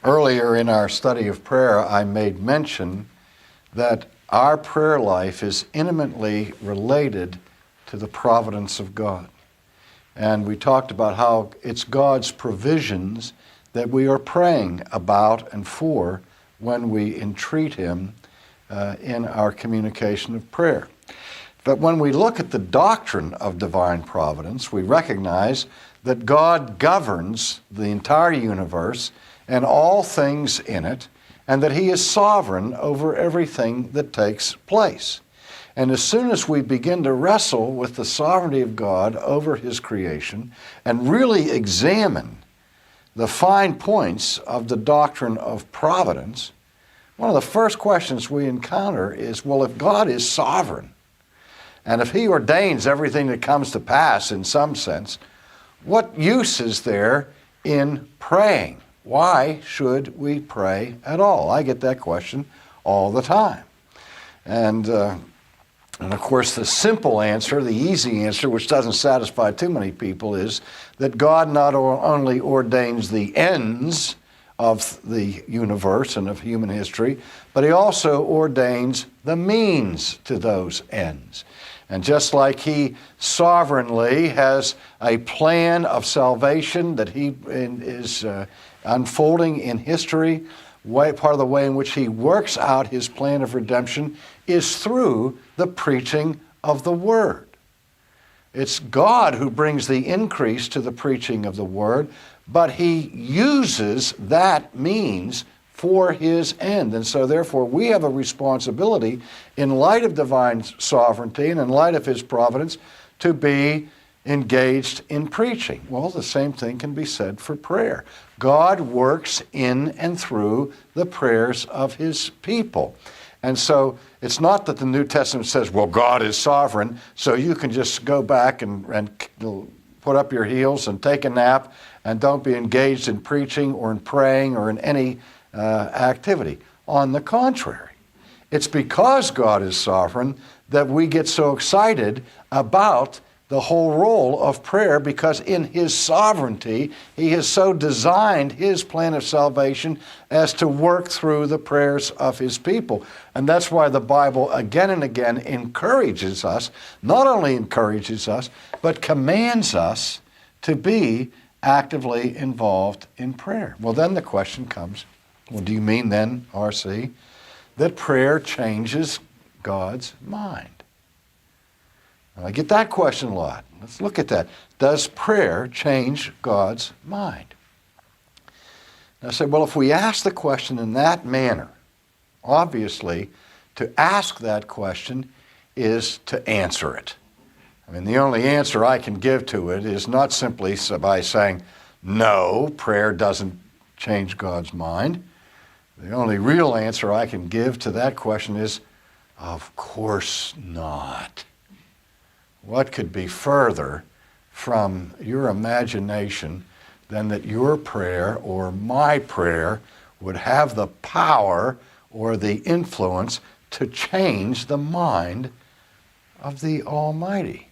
Earlier in our study of prayer, I made mention that our prayer life is intimately related to the providence of God. And we talked about how it's God's provisions that we are praying about and for when we entreat Him in our communication of prayer. But when we look at the doctrine of divine providence, we recognize that God governs the entire universe and all things in it, and that He is sovereign over everything that takes place. And as soon as we begin to wrestle with the sovereignty of God over His creation and really examine the fine points of the doctrine of providence, one of the first questions we encounter is, well, if God is sovereign, and if He ordains everything that comes to pass in some sense, what use is there in praying? Why should we pray at all? I get that question all the time. And of course, the simple answer, the easy answer, which doesn't satisfy too many people, is that God not only ordains the ends of the universe and of human history, but He also ordains the means to those ends. And just like He sovereignly has a plan of salvation that He is unfolding in history, part of the way in which He works out His plan of redemption is through the preaching of the Word. It's God who brings the increase to the preaching of the Word, but He uses that means for His end. And so therefore we have a responsibility in light of divine sovereignty and in light of His providence to be engaged in preaching. Well, the same thing can be said for prayer. God works in and through the prayers of His people. And so it's not that the New Testament says, well, God is sovereign, so you can just go back and put up your heels and take a nap and don't be engaged in preaching or in praying or in any activity. On the contrary, it's because God is sovereign that we get so excited about the whole role of prayer, because in His sovereignty, He has so designed His plan of salvation as to work through the prayers of His people. And that's why the Bible again and again encourages us, not only encourages us, but commands us to be actively involved in prayer. Well, then the question comes, well, do you mean then, R.C., that prayer changes God's mind? I get that question a lot. Let's look at that. Does prayer change God's mind? And I said, well, if we ask the question in that manner, obviously, to ask that question is to answer it. I mean, the only answer I can give to it is not simply by saying, no, prayer doesn't change God's mind. The only real answer I can give to that question is, of course not. What could be further from your imagination than that your prayer or my prayer would have the power or the influence to change the mind of the Almighty?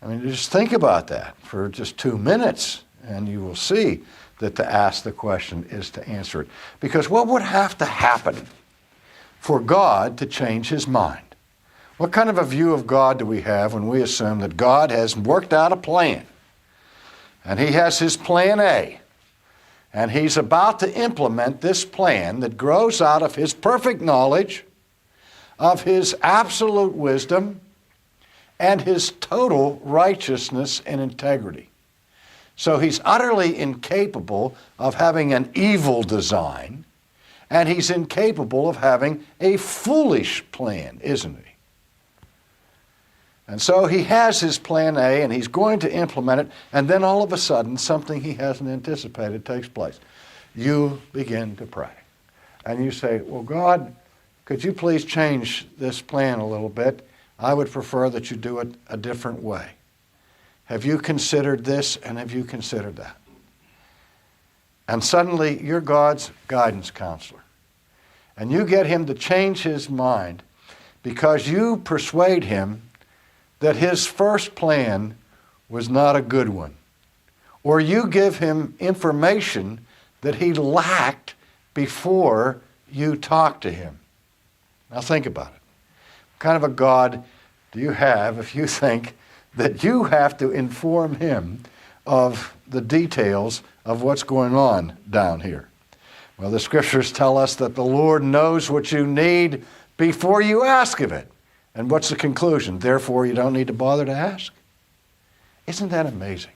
I mean, just think about that for just 2 minutes, and you will see that to ask the question is to answer it. Because what would have to happen for God to change His mind? What kind of a view of God do we have when we assume that God has worked out a plan, and He has His plan A, and He's about to implement this plan that grows out of His perfect knowledge, of His absolute wisdom, and His total righteousness and integrity? So He's utterly incapable of having an evil design, and He's incapable of having a foolish plan, isn't He? And so He has His plan A, and He's going to implement it, and then all of a sudden, something He hasn't anticipated takes place. You begin to pray. And you say, well, God, could you please change this plan a little bit? I would prefer that you do it a different way. Have you considered this, and have you considered that? And suddenly, you're God's guidance counselor. And you get Him to change His mind because you persuade Him that His first plan was not a good one. Or you give Him information that he lacked before you talked to him? Now think about it. What kind of a God do you have if you think that you have to inform him of the details of what's going on down here? Well, the scriptures tell us that the Lord knows what you need before you ask of it. And what's the conclusion? Therefore, you don't need to bother to ask. Isn't that amazing?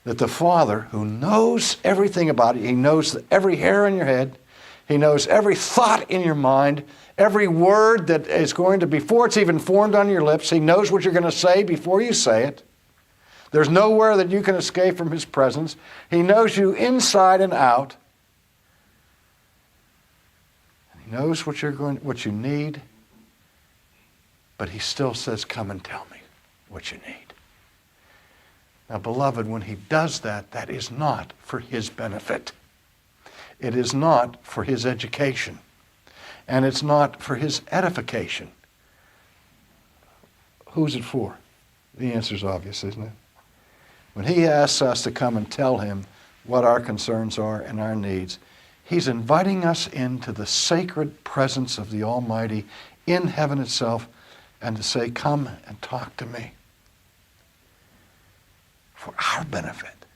That the Father, who knows everything about it, he knows every hair on your head, he knows every thought in your mind, every word that is going to, before it's even formed on your lips, he knows what you're going to say before you say it. There's nowhere that you can escape from his presence. He knows you inside and out. He knows what you need, but he still says, come and tell me what you need. Now, beloved, when he does that, that is not for his benefit. It is not for his education. And it's not for his edification. Who's it for? The answer's obvious, isn't it? When he asks us to come and tell him what our concerns are and our needs, he's inviting us into the sacred presence of the Almighty in heaven itself and to say, come and talk to me. For our benefit.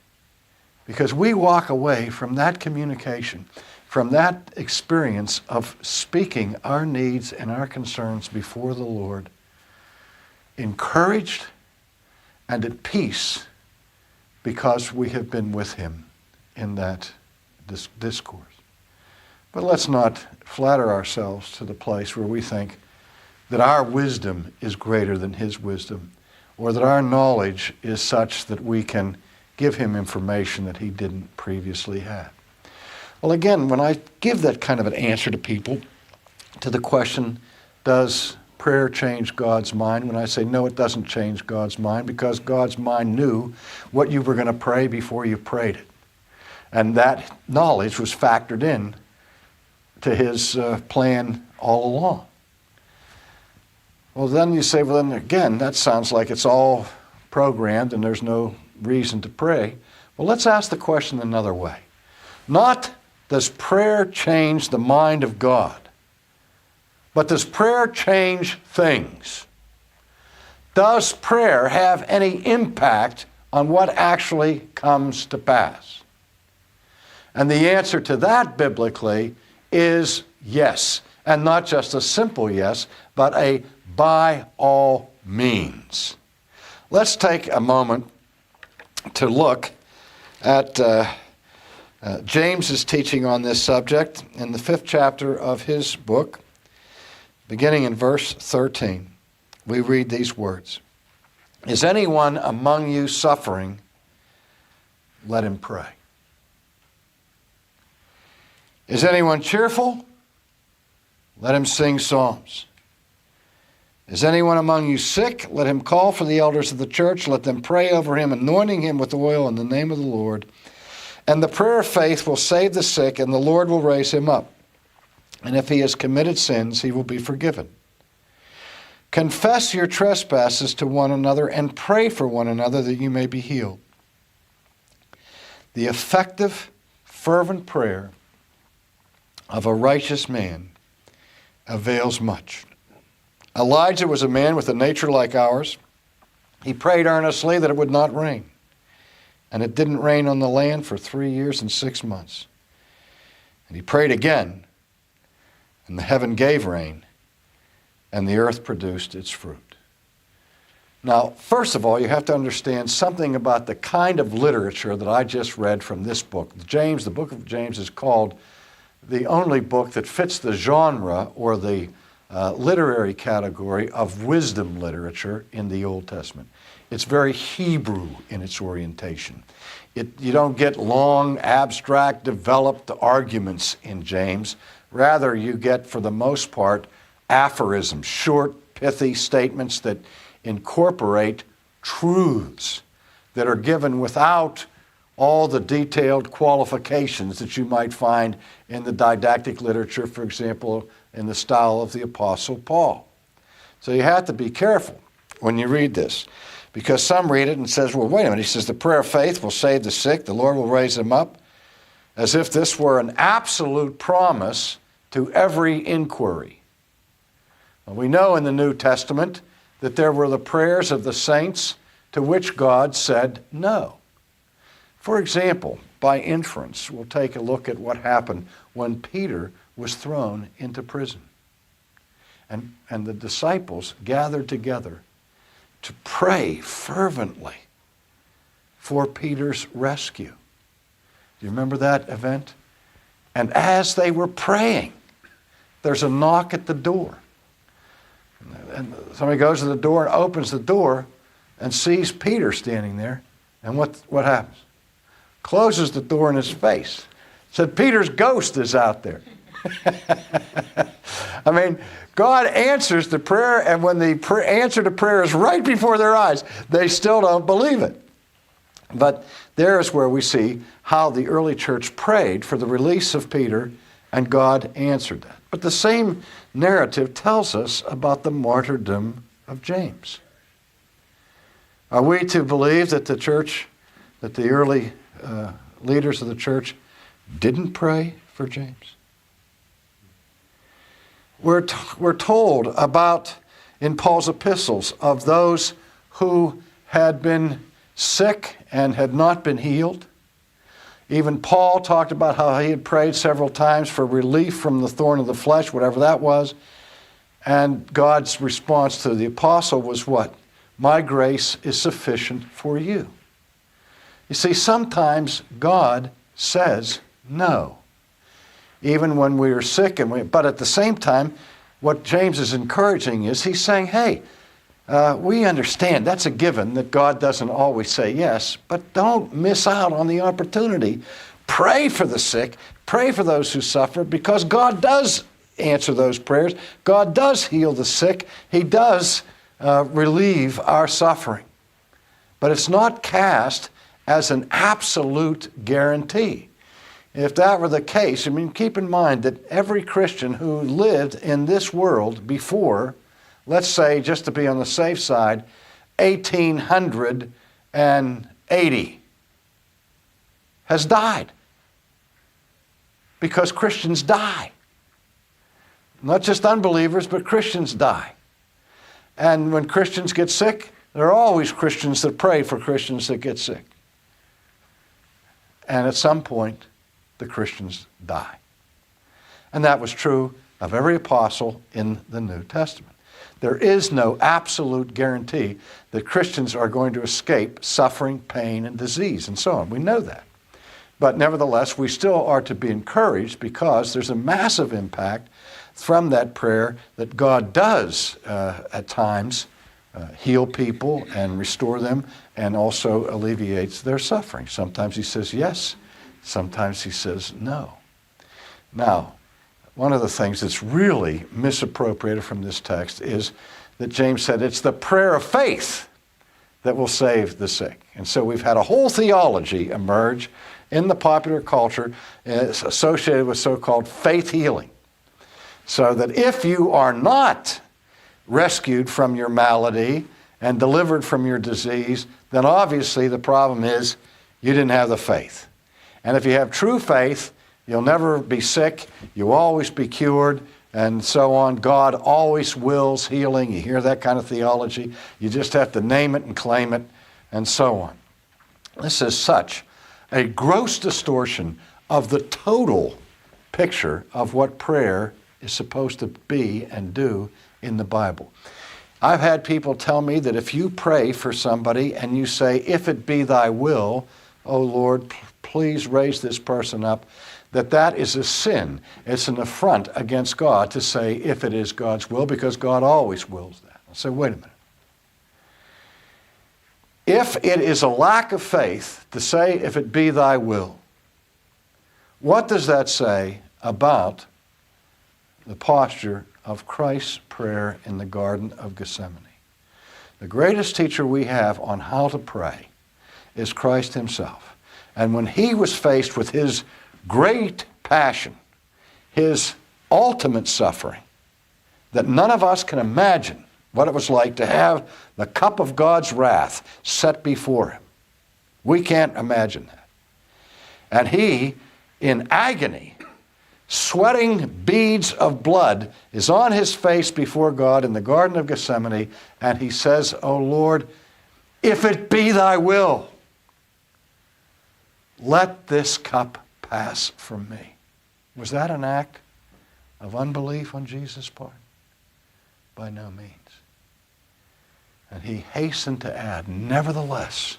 Because we walk away from that communication, from that experience of speaking our needs and our concerns before the Lord, encouraged and at peace because we have been with him in that discourse. But let's not flatter ourselves to the place where we think that our wisdom is greater than his wisdom, or that our knowledge is such that we can give him information that he didn't previously have. Well, again, when I give that kind of an answer to people, to the question, does prayer change God's mind? When I say, no, it doesn't change God's mind, because God's mind knew what you were going to pray before you prayed it. And that knowledge was factored in to his plan all along. Well, then you say, well, then again, that sounds like it's all programmed and there's no reason to pray. Well, let's ask the question another way. Not does prayer change the mind of God, but does prayer change things? Does prayer have any impact on what actually comes to pass? And the answer to that biblically is yes. And not just a simple yes, but a by all means. Let's take a moment to look at James's teaching on this subject in the 5th chapter of his book, beginning in verse 13. We read these words. Is anyone among you suffering? Let him pray. Is anyone cheerful? Let him sing psalms. Is anyone among you sick? Let him call for the elders of the church. Let them pray over him, anointing him with oil in the name of the Lord. And the prayer of faith will save the sick, and the Lord will raise him up. And if he has committed sins, he will be forgiven. Confess your trespasses to one another and pray for one another that you may be healed. The effective, fervent prayer of a righteous man avails much. Elijah was a man with a nature like ours. He prayed earnestly that it would not rain. And it didn't rain on the land for 3 years and 6 months. And he prayed again, and the heaven gave rain, and the earth produced its fruit. Now, first of all, you have to understand something about the kind of literature that I just read from this book. James, the book of James, is called the only book that fits the genre or the literary category of wisdom literature in the Old Testament. It's very Hebrew in its orientation. You don't get long, abstract, developed arguments in James. Rather, you get, for the most part, aphorisms, short, pithy statements that incorporate truths that are given without all the detailed qualifications that you might find in the didactic literature, for example, in the style of the Apostle Paul. So you have to be careful when you read this, because some read it and says, well, wait a minute. He says the prayer of faith will save the sick, the Lord will raise them up. as if this were an absolute promise to every inquiry. Well, we know in the New Testament that there were the prayers of the saints to which God said no. For example, by inference, we'll take a look at what happened when Peter was thrown into prison. And the disciples gathered together to pray fervently for Peter's rescue. Do you remember that event? And as they were praying, there's a knock at the door. And somebody goes to the door and opens the door and sees Peter standing there. And what happens? Closes the door in his face. Said, Peter's ghost is out there. I mean, God answers the prayer, and when the answer to prayer is right before their eyes, they still don't believe it. But there's where we see how the early church prayed for the release of Peter, and God answered that. But the same narrative tells us about the martyrdom of James. Are we to believe that the church, that the early leaders of the church didn't pray for James? We're told about, in Paul's epistles, of those who had been sick and had not been healed. Even Paul talked about how he had prayed several times for relief from the thorn of the flesh, whatever that was. And God's response to the apostle was what? My grace is sufficient for you. You see, sometimes God says no, even when we are sick. But at the same time, what James is encouraging is he's saying, hey, we understand that's a given that God doesn't always say yes, but don't miss out on the opportunity. Pray for the sick, pray for those who suffer, because God does answer those prayers. God does heal the sick. He does relieve our suffering. But it's not cast as an absolute guarantee. If that were the case, I mean, keep in mind that every Christian who lived in this world before, let's say, just to be on the safe side, 1880 has died. Because Christians die. Not just unbelievers, but Christians die. And when Christians get sick, there are always Christians that pray for Christians that get sick. And at some point, the Christians die. And that was true of every apostle in the New Testament. There is no absolute guarantee that Christians are going to escape suffering, pain, and disease, and so on. We know that. But nevertheless, we still are to be encouraged because there's a massive impact from that prayer that God does at times heal people and restore them and also alleviates their suffering. Sometimes he says yes, sometimes he says no. Now, one of the things that's really misappropriated from this text is that James said it's the prayer of faith that will save the sick. And so we've had a whole theology emerge in the popular culture associated with so-called faith healing. So that if you are not rescued from your malady and delivered from your disease, then obviously the problem is you didn't have the faith. And if you have true faith, you'll never be sick, you'll always be cured, and so on. God always wills healing. You hear that kind of theology. You just have to name it and claim it, and so on. This is such a gross distortion of the total picture of what prayer is supposed to be and do in the Bible. I've had people tell me that if you pray for somebody and you say, if it be thy will, O Lord, please raise this person up, that is a sin. It's an affront against God to say, if it is God's will, because God always wills that. I say, wait a minute. If it is a lack of faith to say, if it be thy will, what does that say about the posture of Christ's prayer in the Garden of Gethsemane? The greatest teacher we have on how to pray is Christ himself. And when he was faced with his great passion, his ultimate suffering, that none of us can imagine what it was like to have the cup of God's wrath set before him. We can't imagine that. And he in agony, sweating beads of blood, is on his face before God in the Garden of Gethsemane, and he says, "O Lord, if it be thy will, let this cup pass from me." Was that an act of unbelief on Jesus' part? By no means. And he hastened to add, "Nevertheless,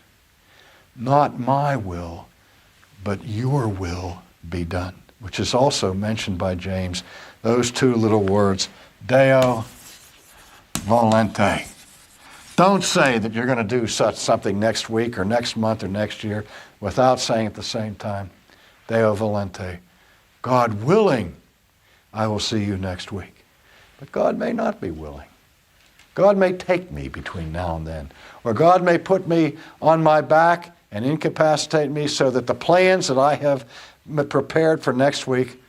not my will, but your will be done," which is also mentioned by James, those two little words, Deo volente. Don't say that you're going to do something next week or next month or next year without saying at the same time, Deo volente. God willing, I will see you next week. But God may not be willing. God may take me between now and then. Or God may put me on my back and incapacitate me so that the plans that I have prepared for next week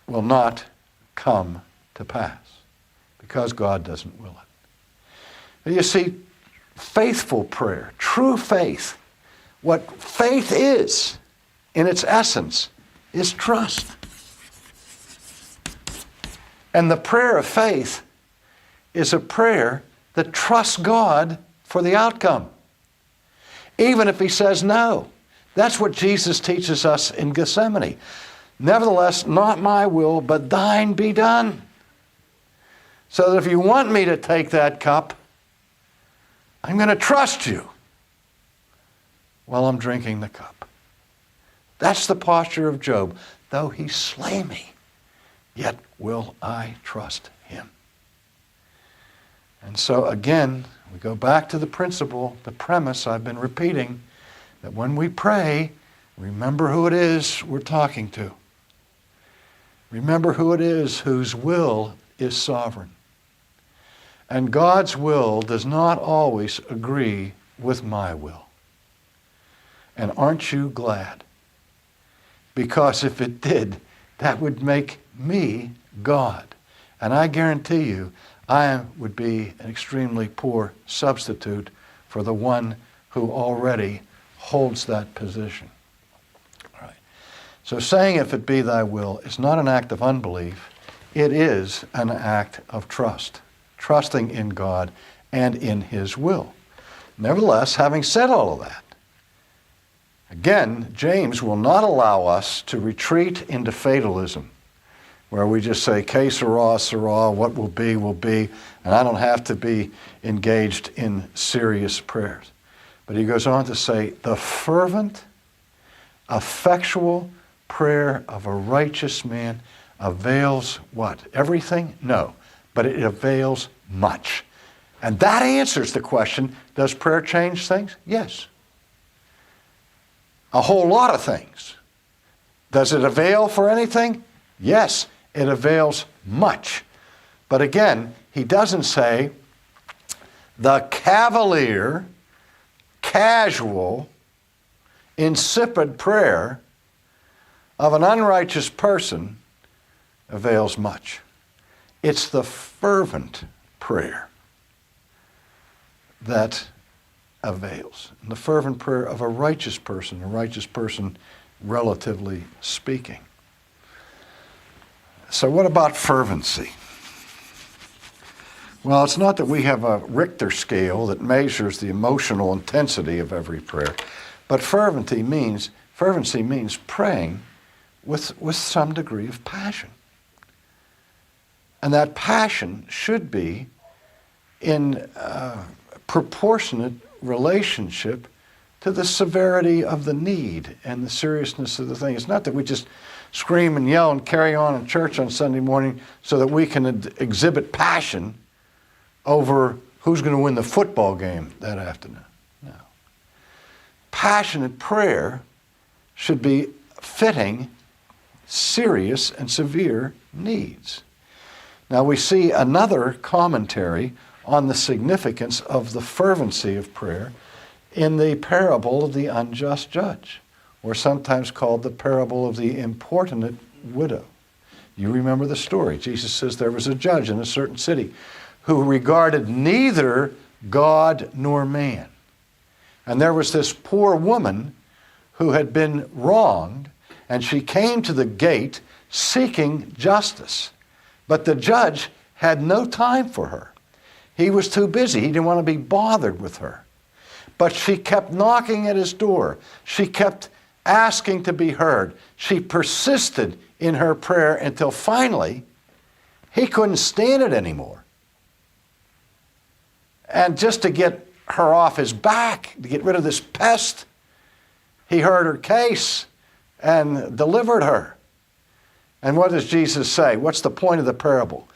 will not come to pass. Because God doesn't will it. And you see, faithful prayer, true faith, what faith is in its essence is trust. And the prayer of faith is a prayer that trusts God for the outcome. Even if he says no. That's what Jesus teaches us in Gethsemane. Nevertheless, not my will, but thine be done. So that if you want me to take that cup, I'm going to trust you while I'm drinking the cup. That's the posture of Job. Though he slay me, yet will I trust him. And so again, we go back to the principle, the premise I've been repeating, that when we pray, remember who it is we're talking to. Remember who it is whose will is sovereign. And God's will does not always agree with my will. And aren't you glad? Because if it did, that would make me God. And I guarantee you, I would be an extremely poor substitute for the one who already holds that position. All right. So saying if it be thy will is not an act of unbelief, it is an act of trust. Trusting in God and in his will. Nevertheless, having said all of that, again, James will not allow us to retreat into fatalism, where we just say, que sera, sera, what will be, and I don't have to be engaged in serious prayers. But he goes on to say, the fervent, effectual prayer of a righteous man avails what? Everything? No, but it avails much. And that answers the question, does prayer change things? Yes. A whole lot of things. Does it avail for anything? Yes, it avails much. But again, he doesn't say the cavalier, casual, insipid prayer of an unrighteous person avails much. It's the fervent prayer that avails. And the fervent prayer of a righteous person relatively speaking. So what about fervency? Well, it's not that we have a Richter scale that measures the emotional intensity of every prayer, but fervency means praying with some degree of passion. And that passion should be in proportionate relationship to the severity of the need and the seriousness of the thing. It's not that we just scream and yell and carry on in church on Sunday morning so that we can exhibit passion over who's going to win the football game that afternoon. No. Passionate prayer should be fitting serious and severe needs. Now we see another commentary on the significance of the fervency of prayer in the parable of the unjust judge, or sometimes called the parable of the importunate widow. You remember the story. Jesus says there was a judge in a certain city who regarded neither God nor man. And there was this poor woman who had been wronged, and she came to the gate seeking justice. But the judge had no time for her. He was too busy. He didn't want to be bothered with her. But she kept knocking at his door. She kept asking to be heard. She persisted in her prayer until finally he couldn't stand it anymore. And just to get her off his back, to get rid of this pest, he heard her case and delivered her. And what does Jesus say? What's the point of the parable?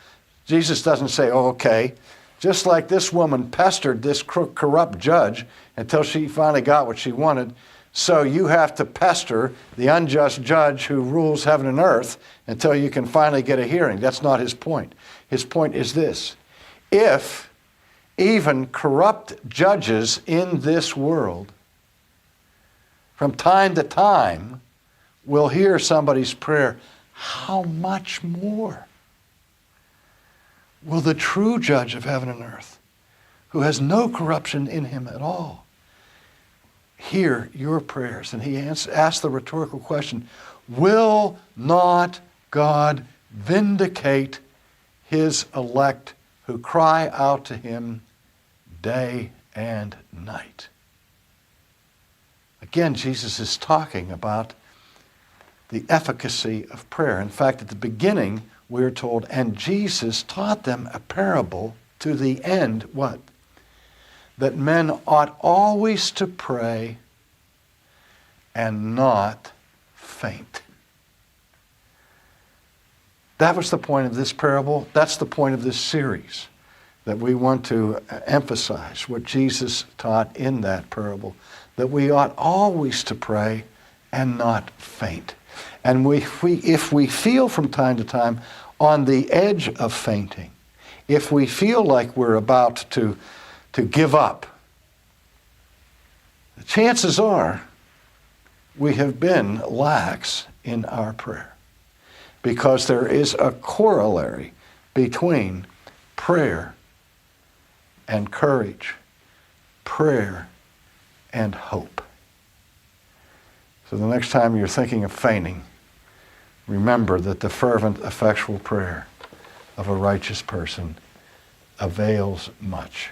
Jesus doesn't say, oh, okay, just like this woman pestered this corrupt judge until she finally got what she wanted, so you have to pester the unjust judge who rules heaven and earth until you can finally get a hearing. That's not his point. His point is this: if even corrupt judges in this world from time to time will hear somebody's prayer, how much more will the true judge of heaven and earth, who has no corruption in him at all, hear your prayers? And he asked the rhetorical question, will not God vindicate his elect who cry out to him day and night? Again, Jesus is talking about the efficacy of prayer. In fact, at the beginning, we are told, and Jesus taught them a parable to the end, what? That men ought always to pray and not faint. That was the point of this parable. That's the point of this series, that we want to emphasize what Jesus taught in that parable, that we ought always to pray and not faint. And if we feel from time to time on the edge of fainting, if we feel like we're about to give up, the chances are we have been lax in our prayer, because there is a corollary between prayer and courage, prayer and hope. So the next time you're thinking of fainting, remember that the fervent, effectual prayer of a righteous person avails much.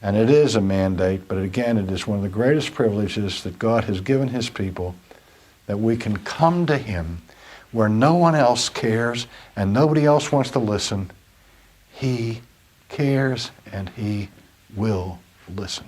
And it is a mandate, but again, it is one of the greatest privileges that God has given his people, that we can come to him where no one else cares and nobody else wants to listen. He cares and he will listen.